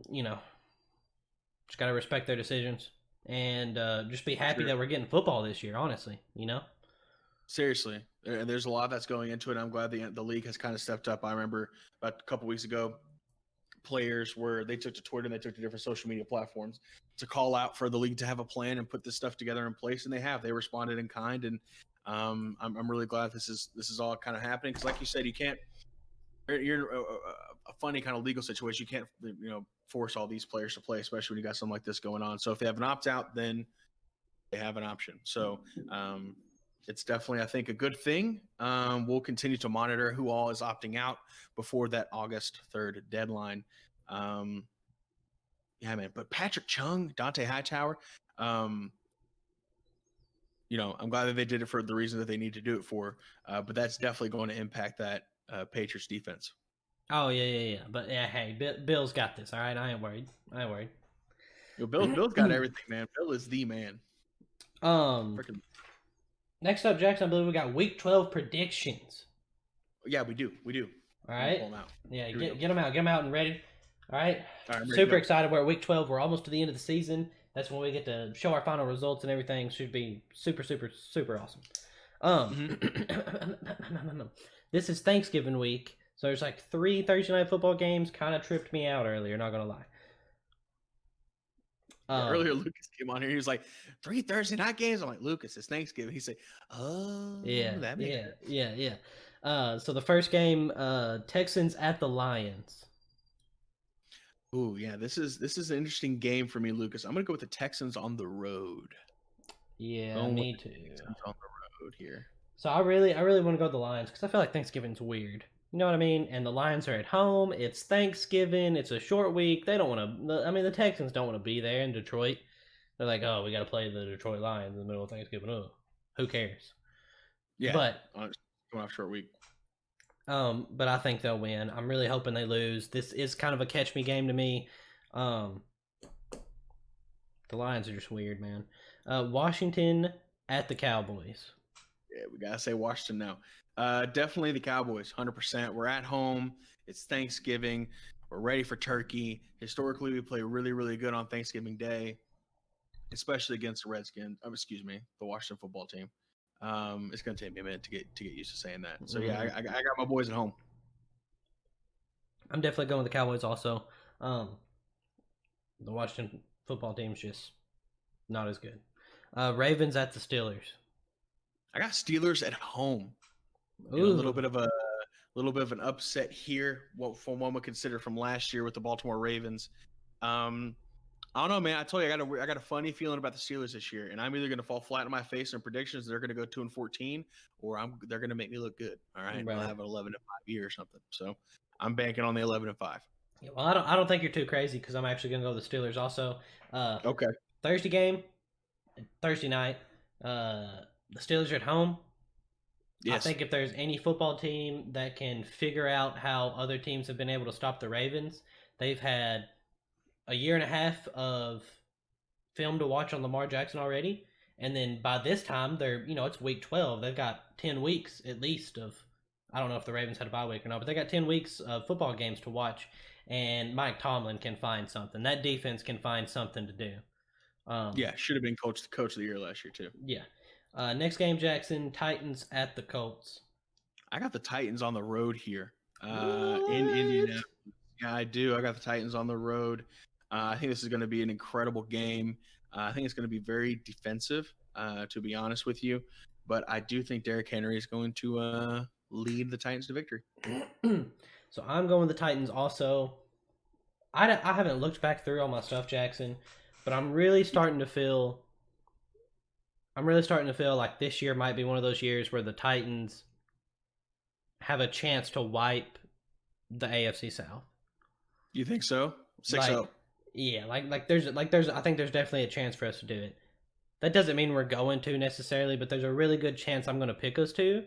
you know, just gotta respect their decisions and just be happy sure. that we're getting football this year. Honestly, you know. Seriously, and there's a lot that's going into it. I'm glad the league has kind of stepped up. I remember about a couple weeks ago, players where they took to Twitter and they took to different social media platforms to call out for the league to have a plan and put this stuff together in place, and they responded in kind, and I'm really glad this is all kind of happening because, like you said, you can't. You're in a funny kind of legal situation. You can't, you know, force all these players to play, especially when you got something like this going on. So if they have an opt out, then they have an option. So it's definitely, I think, a good thing. We'll continue to monitor who all is opting out before that August 3rd deadline. Yeah, man. But Patrick Chung, Dante Hightower, you know, I'm glad that they did it for the reason that they need to do it for. But that's definitely going to impact that Patriots defense. Oh yeah. But yeah, hey, Bill's got this. All right, I ain't worried. You know, Bill's got everything, man. Bill is the man. Freaking Next up, Jackson, I believe we got Week 12 predictions. yeah, we do. All right. Pull them out. Yeah, get them out and ready. All right. All right, Super excited. We're at Week 12. We're almost to the end of the season. That's when we get to show our final results and everything. Should be super awesome. This is Thanksgiving week, so there's like 3 Thursday night football games. Kind of tripped me out earlier. Not gonna lie. Earlier, Lucas came on here. He was like, 3 Thursday night games. I'm like, Lucas, it's Thanksgiving. He said, oh, Yeah, that makes sense. yeah. So the first game, Texans at the Lions. Ooh, yeah. This is an interesting game for me, Lucas. I'm gonna go with the Texans on the road. Yeah, me too. Texans on the road here. So I really want to go with the Lions because I feel like Thanksgiving's weird. You know what I mean? And the Lions are at home. It's Thanksgiving. It's a short week. They don't want to. I mean, the Texans don't want to be there in Detroit. They're like, oh, we got to play the Detroit Lions in the middle of Thanksgiving. Oh, who cares? Yeah, but going off short week. But I think they'll win. I'm really hoping they lose. This is kind of a catch me game to me. The Lions are just weird, man. Washington at the Cowboys. Yeah, we gotta say Washington now. Definitely the Cowboys, 100%. We're at home. It's Thanksgiving. We're ready for turkey. Historically, we play really, really good on Thanksgiving Day, especially against the Redskins. The Washington football team. It's gonna take me a minute to get used to saying that. So yeah, I got my boys at home. I'm definitely going with the Cowboys also. The Washington football team's just not as good. Ravens at the Steelers. I got Steelers at home. You know, a little bit of an upset here. What from one would consider from last year with the Baltimore Ravens. I don't know, man. I told you I got a funny feeling about the Steelers this year, and I'm either going to fall flat on my face in predictions. They're going to go 2-14, or they're going to make me look good. All right, Right. I'll have an 11-5 year or something. So I'm banking on the 11-5. Yeah, well, I don't think you're too crazy because I'm actually going to go with the Steelers also. Okay. Thursday game, Thursday night. The Steelers are at home. Yes. I think if there's any football team that can figure out how other teams have been able to stop the Ravens, they've had a year and a half of film to watch on Lamar Jackson already. And then by this time, it's week 12. They've got 10 weeks at least of, I don't know if the Ravens had a bye week or not, but they got 10 weeks of football games to watch. And Mike Tomlin can find something. That defense can find something to do. Should have been coach of the year last year too. Yeah. Next game, Jackson, Titans at the Colts. I got the Titans on the road here in Indianapolis. Yeah, I do. I got the Titans on the road. I think this is going to be an incredible game. I think it's going to be very defensive, to be honest with you. But I do think Derrick Henry is going to lead the Titans to victory. So I'm going with the Titans also. I haven't looked back through all my stuff, Jackson, but I'm really starting to feel like this year might be one of those years where the Titans have a chance to wipe the AFC South. You think so? 6-0. Yeah, there's I think there's definitely a chance for us to do it. That doesn't mean we're going to necessarily, but there's a really good chance I'm going to pick us to,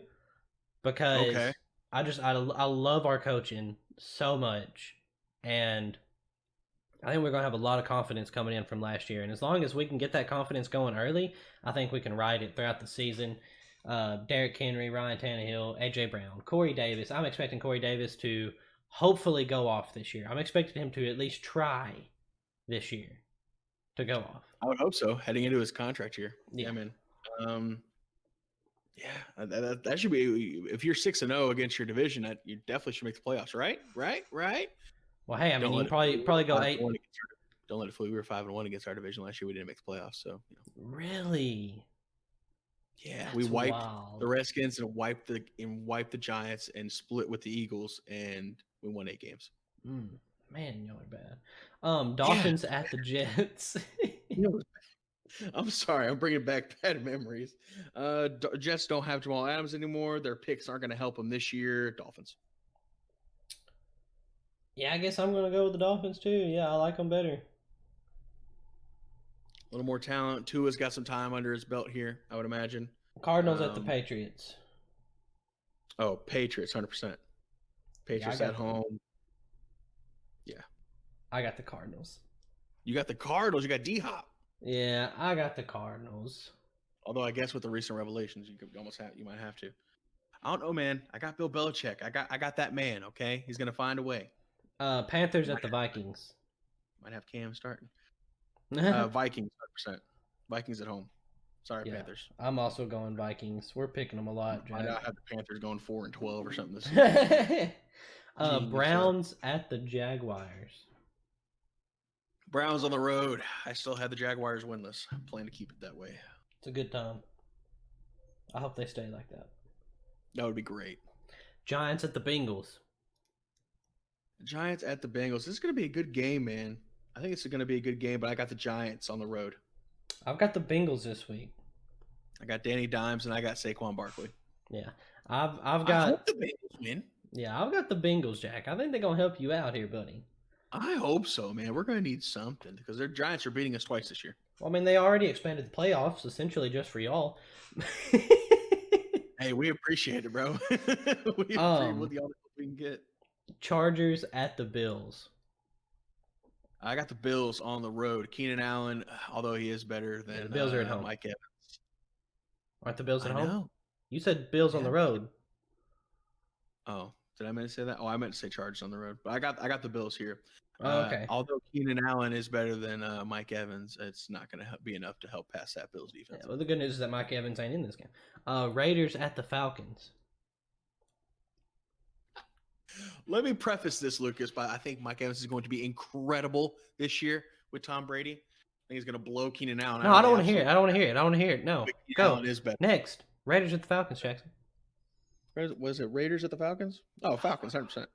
because I love our coaching so much, and I think we're going to have a lot of confidence coming in from last year. And as long as we can get that confidence going early, I think we can ride it throughout the season. Derrick Henry, Ryan Tannehill, A.J. Brown, Corey Davis. I'm expecting Corey Davis to hopefully go off this year. I'm expecting him to at least try this year to go off. I would hope so, heading into his contract year. Yeah, man. That should be, if you're 6-0 against your division, you definitely should make the playoffs, right? Well, hey, I mean, you probably go 8. Don't let it fool you. We were 5-1 against our division last year. We didn't make the playoffs, so Really? Yeah, That's we wiped wild. the Redskins and wiped the Giants and split with the Eagles, and we won 8 games. Man, y'all are bad. Dolphins at the Jets. I'm sorry, I'm bringing back bad memories. Jets don't have Jamal Adams anymore. Their picks aren't going to help them this year. Dolphins. Yeah, I guess I'm going to go with the Dolphins too. Yeah, I like them better. A little more talent. Tua's got some time under his belt here, I would imagine. Cardinals at the Patriots. Oh, Patriots, 100%. Patriots at home. Yeah. I got the Cardinals. You got the Cardinals. You got D-Hop. Yeah, I got the Cardinals. Although I guess with the recent revelations, you might have to. I don't know, man. I got Bill Belichick. I got that man. Okay, he's gonna find a way. Panthers at the Vikings. Might have Cam starting. Vikings, 100%. Vikings at home. Sorry, Yeah, Panthers. I'm also going Vikings. We're picking them a lot, Jack. I have the Panthers going 4-12 or something this season. Browns at the Jaguars. Browns on the road. I still have the Jaguars winless. I plan to keep it that way. It's a good time. I hope they stay like that. That would be great. Giants at the Bengals. Giants at the Bengals. This is going to be a good game, man. I think it's going to be a good game, but I got the Giants on the road. I've got the Bengals this week. I got Danny Dimes and I got Saquon Barkley. Yeah, I've got. I hope the Bengals win. Yeah, I've got the Bengals, Jack. I think they're gonna help you out here, buddy. I hope so, man. We're going to need something because their Giants are beating us twice this year. Well, I mean, they already expanded the playoffs essentially just for y'all. Hey, we appreciate it, bro. We appreciate what the other we can get. Chargers at the Bills. I got the Bills on the road. Keenan Allen, although he is better than the Bills are at home. Mike Evans. Aren't the Bills at home? Know. You said Bills on the road. Oh, did I meant to say that? Oh, I meant to say Chargers on the road. But I got the Bills here. Oh, okay. Although Keenan Allen is better than Mike Evans, it's not going to be enough to help pass that Bills defense. Yeah, well, the good news is that Mike Evans ain't in this game. Raiders at the Falcons. Let me preface this, Lucas, by I think Mike Evans is going to be incredible this year with Tom Brady. I think he's going to blow Keenan Allen out. No, I don't want to hear it. I don't want to hear it. No. Go. Allen is better. Next. Raiders at the Falcons, Jackson. Was it Raiders at the Falcons? Oh, Falcons, 100%.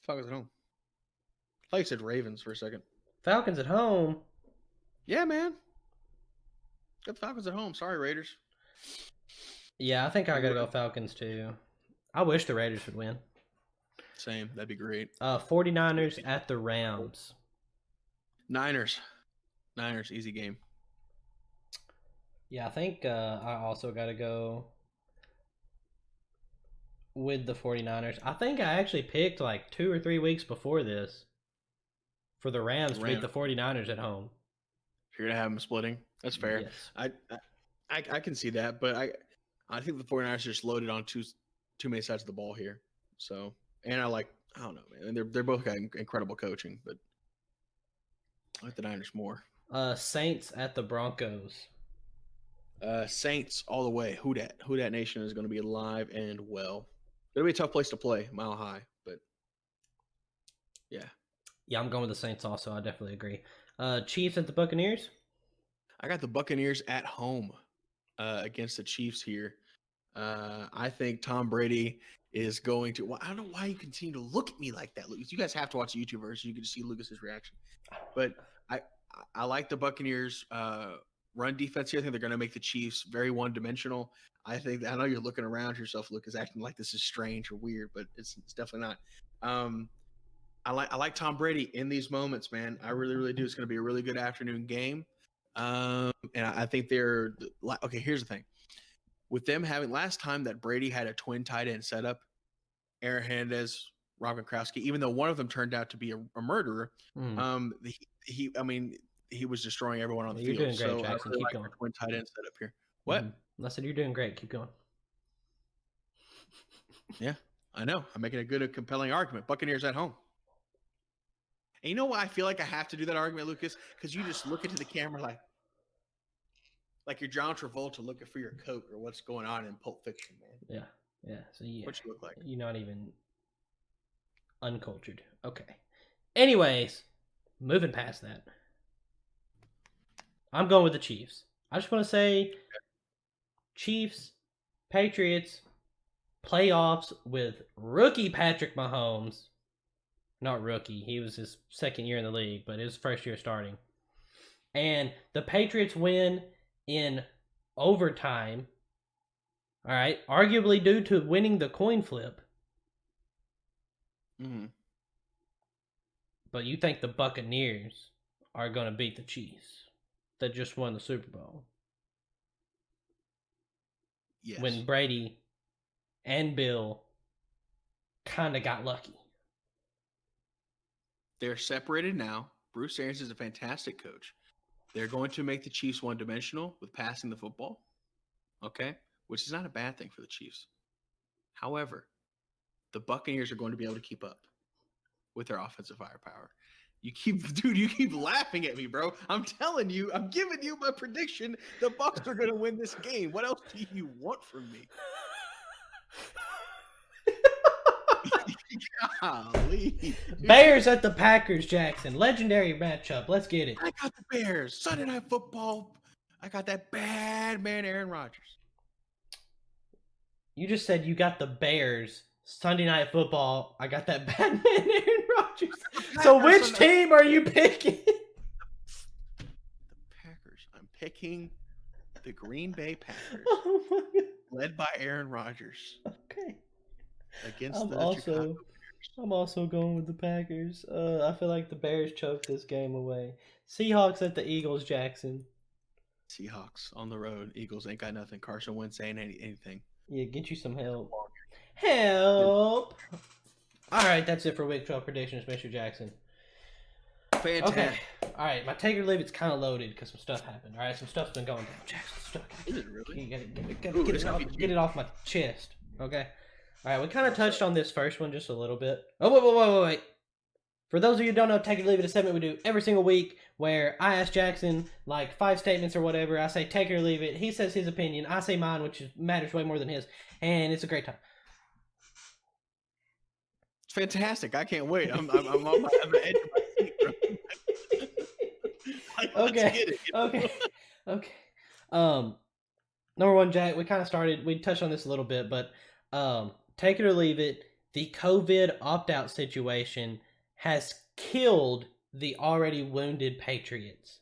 Falcons at home. I thought you said Ravens for a second. Falcons at home? Yeah, man. Got the Falcons at home. Sorry, Raiders. Yeah, I think I got to go Falcons, too. I wish the Raiders would win. Same. That'd be great. 49ers at the Rams. Niners. Easy game. Yeah, I think I also got to go with the 49ers. I think I actually picked like 2 or 3 weeks before this for the Rams to beat the 49ers at home. If you're gonna have them splitting, that's fair. Yes. I can see that, but I think the 49ers are just loaded on too many sides of the ball here. So, and I don't know, man. They're both got incredible coaching, but I like the Niners more. Saints at the Broncos. Saints all the way. Who dat Nation is going to be alive and well. It'll be a tough place to play, Mile High, but yeah. Yeah, I'm going with the Saints also. I definitely agree. Chiefs at the Buccaneers. I got the Buccaneers at home against the Chiefs here. I think Tom Brady is going to. Well, I don't know why you continue to look at me like that, Lucas. You guys have to watch the YouTube version. You can see Lucas's reaction. But I like the Buccaneers run defense here. I think they're going to make the Chiefs very one-dimensional. I know you're looking around yourself, Lucas, acting like this is strange or weird, but it's definitely not. I like Tom Brady in these moments, man. I really, really do. It's going to be a really good afternoon game. And I think they're okay. Here's the thing. With them having last time that Brady had a twin tight end setup, Aaron Hernandez, Rob Gronkowski, even though one of them turned out to be a murderer, he was destroying everyone on the field. You're doing great, so Jackson. I really Keep like going. twin tight end setup here. What? I said you're doing great. Keep going. Yeah, I know. I'm making a good, compelling argument. Buccaneers at home. And you know why I feel like I have to do that argument, Lucas? Because you just look into the camera like you're John Travolta looking for your coat or what's going on in Pulp Fiction, man. Yeah. So what you look like? You're not even uncultured. Okay. Anyways, moving past that, I'm going with the Chiefs. I just want to say, Chiefs, Patriots, playoffs with rookie Patrick Mahomes. Not rookie. He was his second year in the league, but his first year starting. And the Patriots win in overtime. All right. Arguably due to winning the coin flip. Mm-hmm. But you think the Buccaneers are going to beat the Chiefs that just won the Super Bowl? Yes. When Brady and Bill kind of got lucky. They're separated now. Bruce Arians is a fantastic coach. They're going to make the Chiefs one-dimensional with passing the football, okay, which is not a bad thing for the Chiefs. However, the Buccaneers are going to be able to keep up with their offensive firepower. You keep laughing at me, bro. I'm telling you, I'm giving you my prediction. The Bucs are going to win this game. What else do you want from me? Golly. Bears at the Packers, Jackson. Legendary matchup. Let's get it. I got the Bears. Sunday Night Football. I got that bad man, Aaron Rodgers. You just said you got the Bears. Sunday Night Football. I got that bad man, Aaron Rodgers. So which team are you picking? The Packers. I'm picking the Green Bay Packers. Oh my God. Led by Aaron Rodgers. Okay. Against I'm also going with the Packers. I feel like the Bears choked this game away. Seahawks at the Eagles, Jackson. Seahawks on the road. Eagles ain't got nothing. Carson Wentz ain't anything. Yeah, get you some help. Help! All right, that's it for Week 12 predictions, Mr. Jackson. Fantastic. Okay. All right, my take or leave it's kind of loaded because some stuff happened. All right, some stuff's been going down. Jackson, stuff. Is it really? Get it off my chest. Okay. All right, we kind of touched on this first one just a little bit. Oh, wait. For those of you who don't know, Take It or Leave It, a segment we do every single week where I ask Jackson like 5 statements or whatever. I say take it or leave it. He says his opinion. I say mine, which matters way more than his. And it's a great time. It's fantastic. I can't wait. I'm on the edge of my seat, bro. Okay. Number one, Jack, we touched on this a little bit, but take it or leave it, the COVID opt-out situation has killed the already wounded Patriots.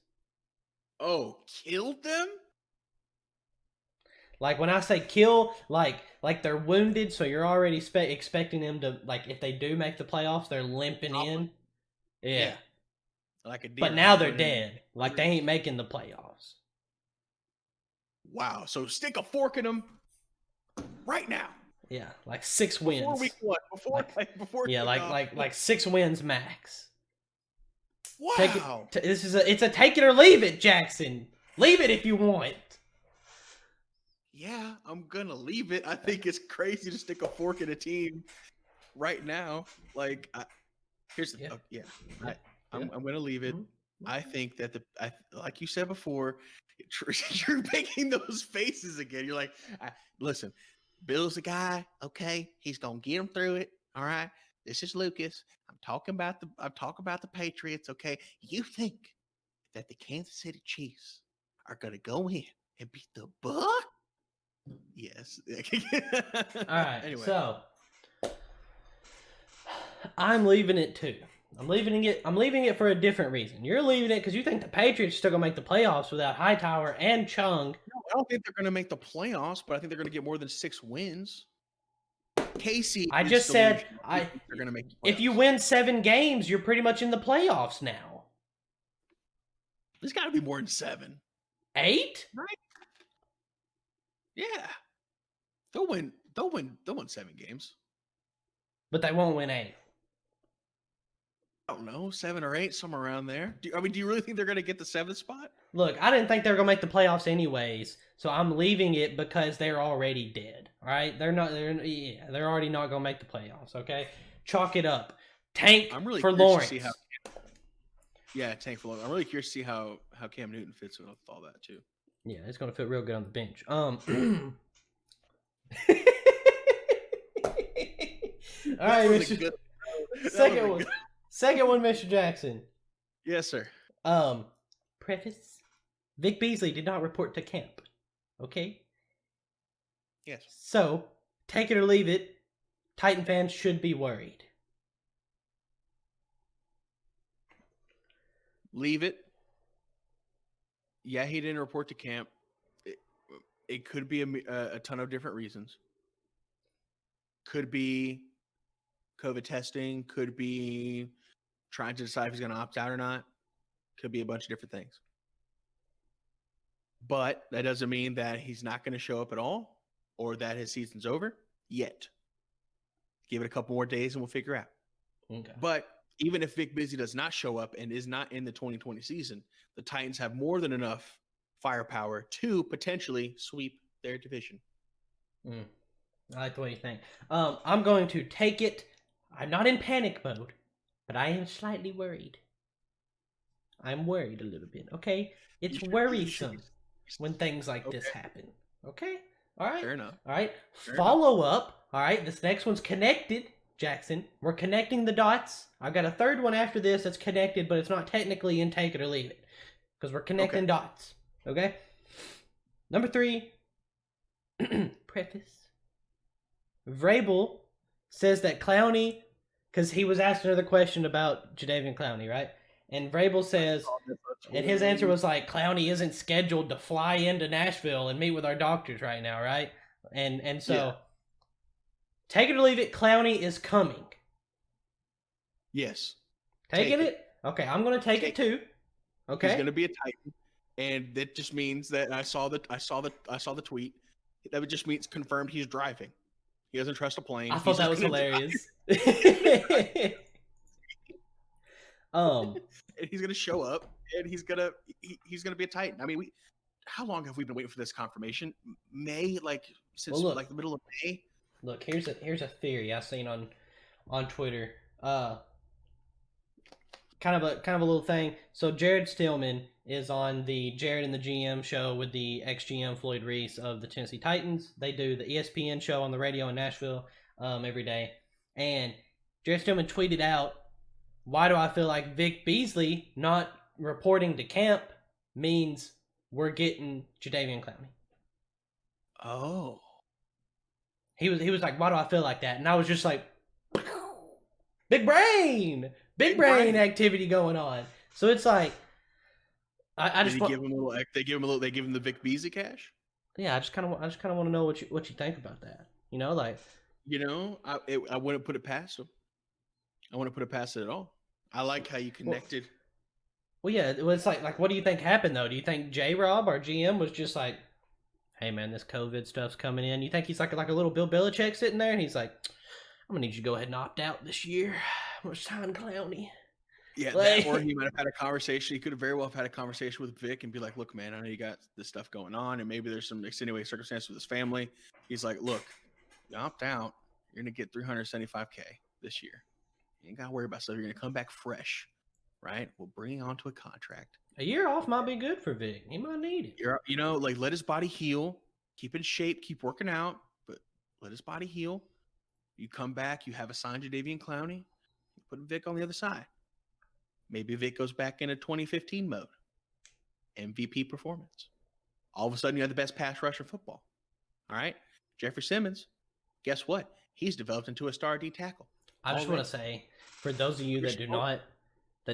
Oh, killed them? Like when I say kill, like they're wounded, so you're already expecting them to, like, if they do make the playoffs, they're limping in. Yeah. Like a deer. But now they're dead. Like they ain't making the playoffs. Wow. So stick a fork in them right now. Yeah, like 6 wins. Before week one. Before yeah, kickoff. like 6 wins max. Wow. It's a take it or leave it, Jackson. Leave it if you want. Yeah, I'm gonna leave it. I think it's crazy to stick a fork in a team right now. Like, here's the I'm gonna leave it. Mm-hmm. I think that like you said before, you're making those faces again. You're like, listen, Bill's the guy. Okay, he's gonna get him through it. All right. This is Lucas. I'm talking about the Patriots. Okay, you think that the Kansas City Chiefs are gonna go in and beat the Bucs? Yes. All right. Anyway. So I'm leaving it too. I'm leaving it for a different reason. You're leaving it because you think the Patriots are still gonna make the playoffs without Hightower and Chung. No, I don't think they're gonna make the playoffs, but I think they're gonna get more than 6 wins. Casey, I just said they're gonna make the playoffs. if you win 7 games, you're pretty much in the playoffs now. There's got to be more than 7. 8? Right? Yeah. They'll win 7 games. But they won't win 8. I don't know, 7 or 8, somewhere around there. Do you really think they're going to get the 7th spot? Look, I didn't think they were going to make the playoffs anyways, so I'm leaving it because they're already dead. All right? They're already not going to make the playoffs, okay? Chalk it up. Tank I'm really for curious Lawrence. to see tank for Lawrence. I'm really curious to see how Cam Newton fits with all that too. Yeah, it's going to fit real good on the bench. All right, Mr. Second one, Mr. Jackson. Yes, sir. Preface: Vic Beasley did not report to camp. Okay. Yes. So, take it or leave it. Titan fans should be worried. Leave it. Yeah, he didn't report to camp. It could be a ton of different reasons. Could be COVID testing. Could be trying to decide if he's going to opt out or not. Could be a bunch of different things. But that doesn't mean that he's not going to show up at all or that his season's over yet. Give it a couple more days and we'll figure out. Okay. But even if Vic Beasley does not show up and is not in the 2020 season, the Titans have more than enough firepower to potentially sweep their division. I like the way you think. I'm going to take it. I'm not in panic mode, but I am slightly worried. I'm worried a little bit, okay? It's worrisome when things like this happen, okay? All right? Fair enough. All right? Follow up. All right? This next one's connected, Jackson. We're connecting the dots. I've got a third one after this that's connected, but it's not technically in take it or leave it because we're connecting dots, okay? Number 3, preface. Vrabel says that Clowney, because he was asked another question about Jadeveon Clowney, right? And Vrabel says, and his answer was like, Clowney isn't scheduled to fly into Nashville and meet with our doctors right now, right? And so, take it or leave it, Clowney is coming. Yes. Taking it? Okay, I'm going to take it too. Okay. He's going to be a Titan, and that just means that I saw the tweet. That just means confirmed he's driving. He doesn't trust a plane. I thought that was hilarious. And he's gonna show up, and he's gonna be a Titan. I mean, how long have we been waiting for this confirmation? May, since the middle of May. Look, here's a theory I seen on Twitter. Kind of a little thing. So Jared Stillman is on the Jared and the GM show with the ex-GM Floyd Reese of the Tennessee Titans. They do the ESPN show on the radio in Nashville every day. And Jared Stillman tweeted out, "Why do I feel like Vic Beasley not reporting to camp means we're getting Jadeveon Clowney?" Oh. He was like, "Why do I feel like that?" And I was just like, big brain activity going on. So it's like, I just give him a little. They give him the Vic Beasley cash. Yeah, I just kind of want to know what you think about that. I wouldn't put it past him. I wouldn't put it past it at all. I like how you connected. Well, yeah, it's like what do you think happened though? Do you think J-Rob, our GM, was just like, hey man, this COVID stuff's coming in. You think he's like a little Bill Belichick sitting there, and he's like, I'm gonna need you to go ahead and opt out this year. I'm gonna sign Clowney. Yeah, Like, that or he might have had a conversation. He could have very well have had a conversation with Vic and be like, "Look, man, I know you got this stuff going on, and maybe there's some extenuating circumstances with his family." He's like, "Look, you opt out, you're gonna get 375K this year. You ain't gotta worry about stuff. You're gonna come back fresh, right? We'll bring you onto a contract. a year off might be good for Vic. He might need it. Like let his body heal, keep in shape, keep working out, but let his body heal. You come back, you have a signed Jadeveon Clowney, you put Vic on the other side. Maybe Vic goes back into 2015 mode, MVP performance. All of a sudden, you have the best pass rusher in football. All right, Jeffrey Simmons. Guess what? He's developed into a star D tackle. I just want to say, for those of you that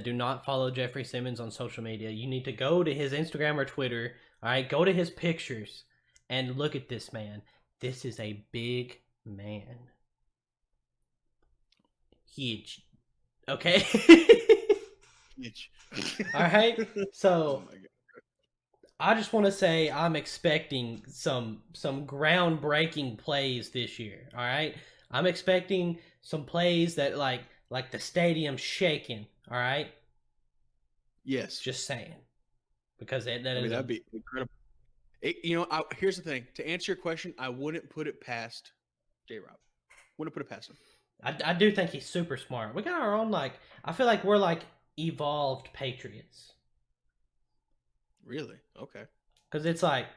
do not follow Jeffrey Simmons on social media, you need to go to his Instagram or Twitter. All right, go to his pictures and look at this man. This is a big man. Huge. Okay. All right. So I just want to say I'm expecting some groundbreaking plays this year. All right. I'm expecting some plays that like the stadium's shaking. All right. Yes. Just saying. Because that'd be incredible. Here's the thing. To answer your question, I wouldn't put it past J-Rob. Wouldn't put it past him. I do think he's super smart. We got our own I feel like we're evolved Patriots. Really? Okay. Because it's like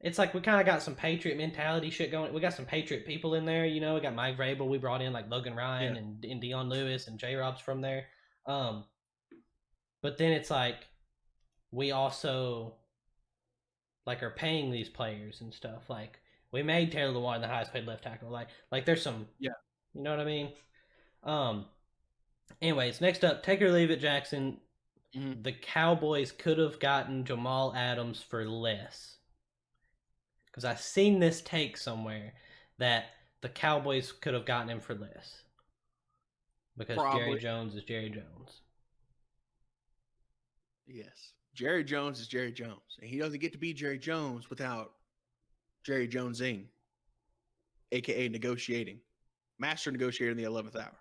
we kind of got some Patriot mentality shit going. We got some Patriot people in there, We got Mike Vrabel. We brought in Logan Ryan and Dion Lewis and J. Rob's from there. But then it's we also are paying these players and stuff. We made Taylor Lewan the highest paid left tackle. There's some, you know what I mean? Anyways, next up, take or leave it, Jackson. Mm-hmm. The Cowboys could have gotten Jamal Adams for less. Because I've seen this take somewhere that the Cowboys could have gotten him for less. Because Jerry Jones is Jerry Jones. Yes. Jerry Jones is Jerry Jones. And he doesn't get to be Jerry Jones without Jerry Jonesing, a.k.a. negotiating. Master negotiator in the 11th hour.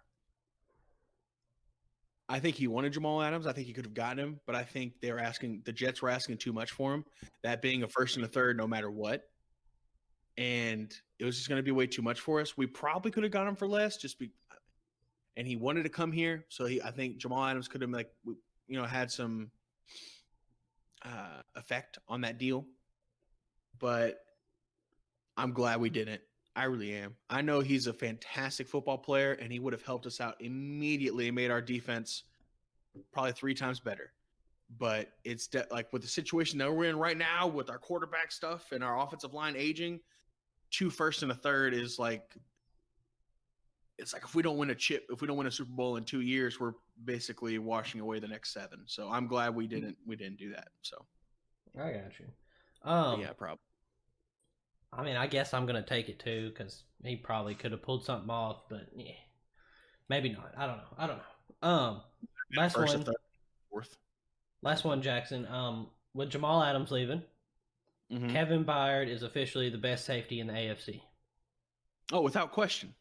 I think he wanted Jamal Adams. I think he could have gotten him, but I think the Jets were asking too much for him, that being a first and a third no matter what. And it was just going to be way too much for us. We probably could have got him for less and he wanted to come here. So I think Jamal Adams could have had some effect on that deal, but I'm glad we didn't. I really am. I know he's a fantastic football player, and he would have helped us out immediately and made our defense probably 3 times better. But it's with the situation that we're in right now with our quarterback stuff and our offensive line aging, 2 first and a third is it's if we don't win a Super Bowl in 2 years, we're basically washing away the next 7. So I'm glad we didn't do that. So I got you. Yeah, probably. I mean, I guess I'm gonna take it too because he probably could have pulled something off, but yeah, maybe not. I don't know. Last First, one. third, fourth. Last one, Jackson. With Jamal Adams leaving, Kevin Byard is officially the best safety in the AFC. Oh, without question.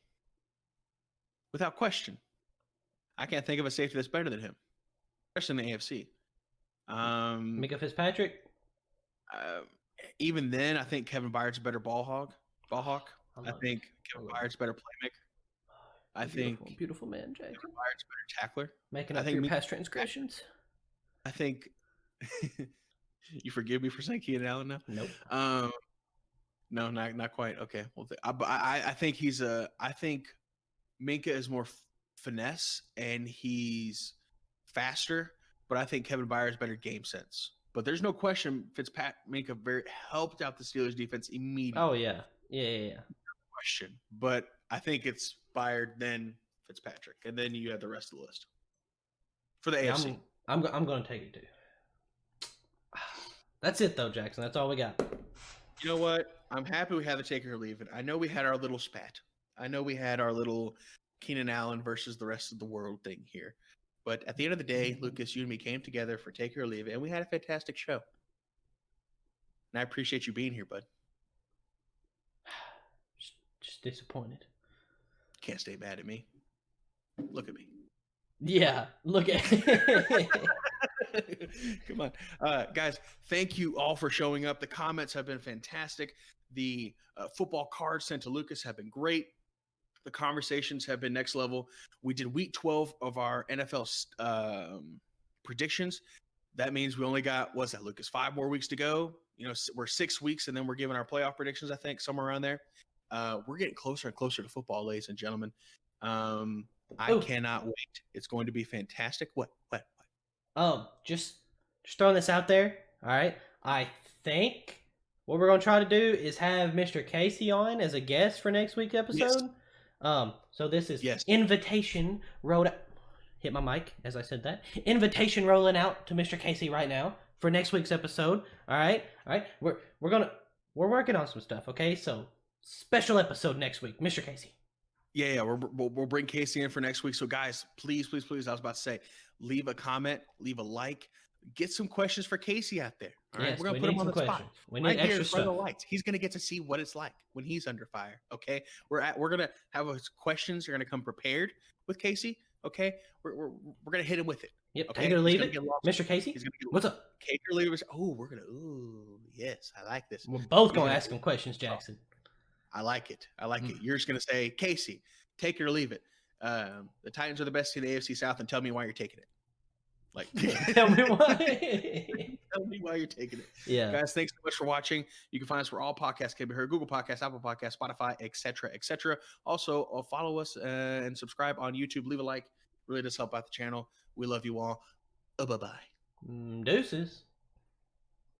Without question. I can't think of a safety that's better than him, especially in the AFC. Micah Fitzpatrick. Even then, I think Kevin Byard's a better ball hawk. I think Kevin Byard's a better playmaker. I think beautiful man, Jacob. Kevin Byard's a better tackler. Making up for your past transgressions. I think you forgive me for saying Keenan Allen now. Nope. No, not quite. Okay. Well, I think I think Minka is more finesse and he's faster, but I think Kevin Byard has better game sense. But there's no question Minka helped out the Steelers defense immediately. Oh, yeah. Yeah. No question. But I think it's Byard, then Fitzpatrick, and then you have the rest of the list. For the AFC. I'm going to take it, too. That's it, though, Jackson. That's all we got. You know what? I'm happy we had the take or leave it. I know we had our little spat. I know we had our little Keenan Allen versus the rest of the world thing here. But at the end of the day, Lucas, you and me came together for take or leave it, and we had a fantastic show. and I appreciate you being here, bud. Just disappointed. Can't stay mad at me. Look at me. Yeah, look at Come on. Guys, thank you all for showing up. The comments have been fantastic. The football cards sent to Lucas have been great. The conversations have been next level. We did week 12 of our NFL predictions. That means we only got, what's that, Lucas? 5 more weeks to go. You know, we're 6 weeks, and then we're giving our playoff predictions, I think, somewhere around there. We're getting closer and closer to football, ladies and gentlemen. I cannot wait. It's going to be fantastic. What? Just throwing this out there. All right. I think what we're gonna try to do is have Mr. Casey on as a guest for next week's episode. Yes. So this is invitation rolled out. Hit my mic as I said that. Invitation rolling out to Mr. Casey right now for next week's episode. All right. We're working on some stuff. Okay. So special episode next week, Mr. Casey. Yeah, we'll bring Casey in for next week. So guys, please, I was about to say, leave a comment, leave a like, get some questions for Casey out there. All right, we're gonna put him on the spot. We need extra stuff. The lights. He's gonna get to see what it's like when he's under fire. Okay, we're gonna have questions. You're gonna come prepared with Casey. Okay, we're gonna hit him with it. Yep, okay? Take it or leave it, Mr. Casey. What's up? Take it or leave it. Yes, I like this. We're both gonna ask him questions, Jackson. I like it. You're just going to say, Casey, take it or leave it. The Titans are the best in the AFC South, and tell me why you're taking it. Like, tell me why. Tell me why you're taking it. Yeah. Guys, thanks so much for watching. You can find us where all podcasts can be heard: Google Podcasts, Apple Podcasts, Spotify, etc. Also, follow us and subscribe on YouTube. Leave a like. Really does help out the channel. We love you all. Bye-bye. Deuces.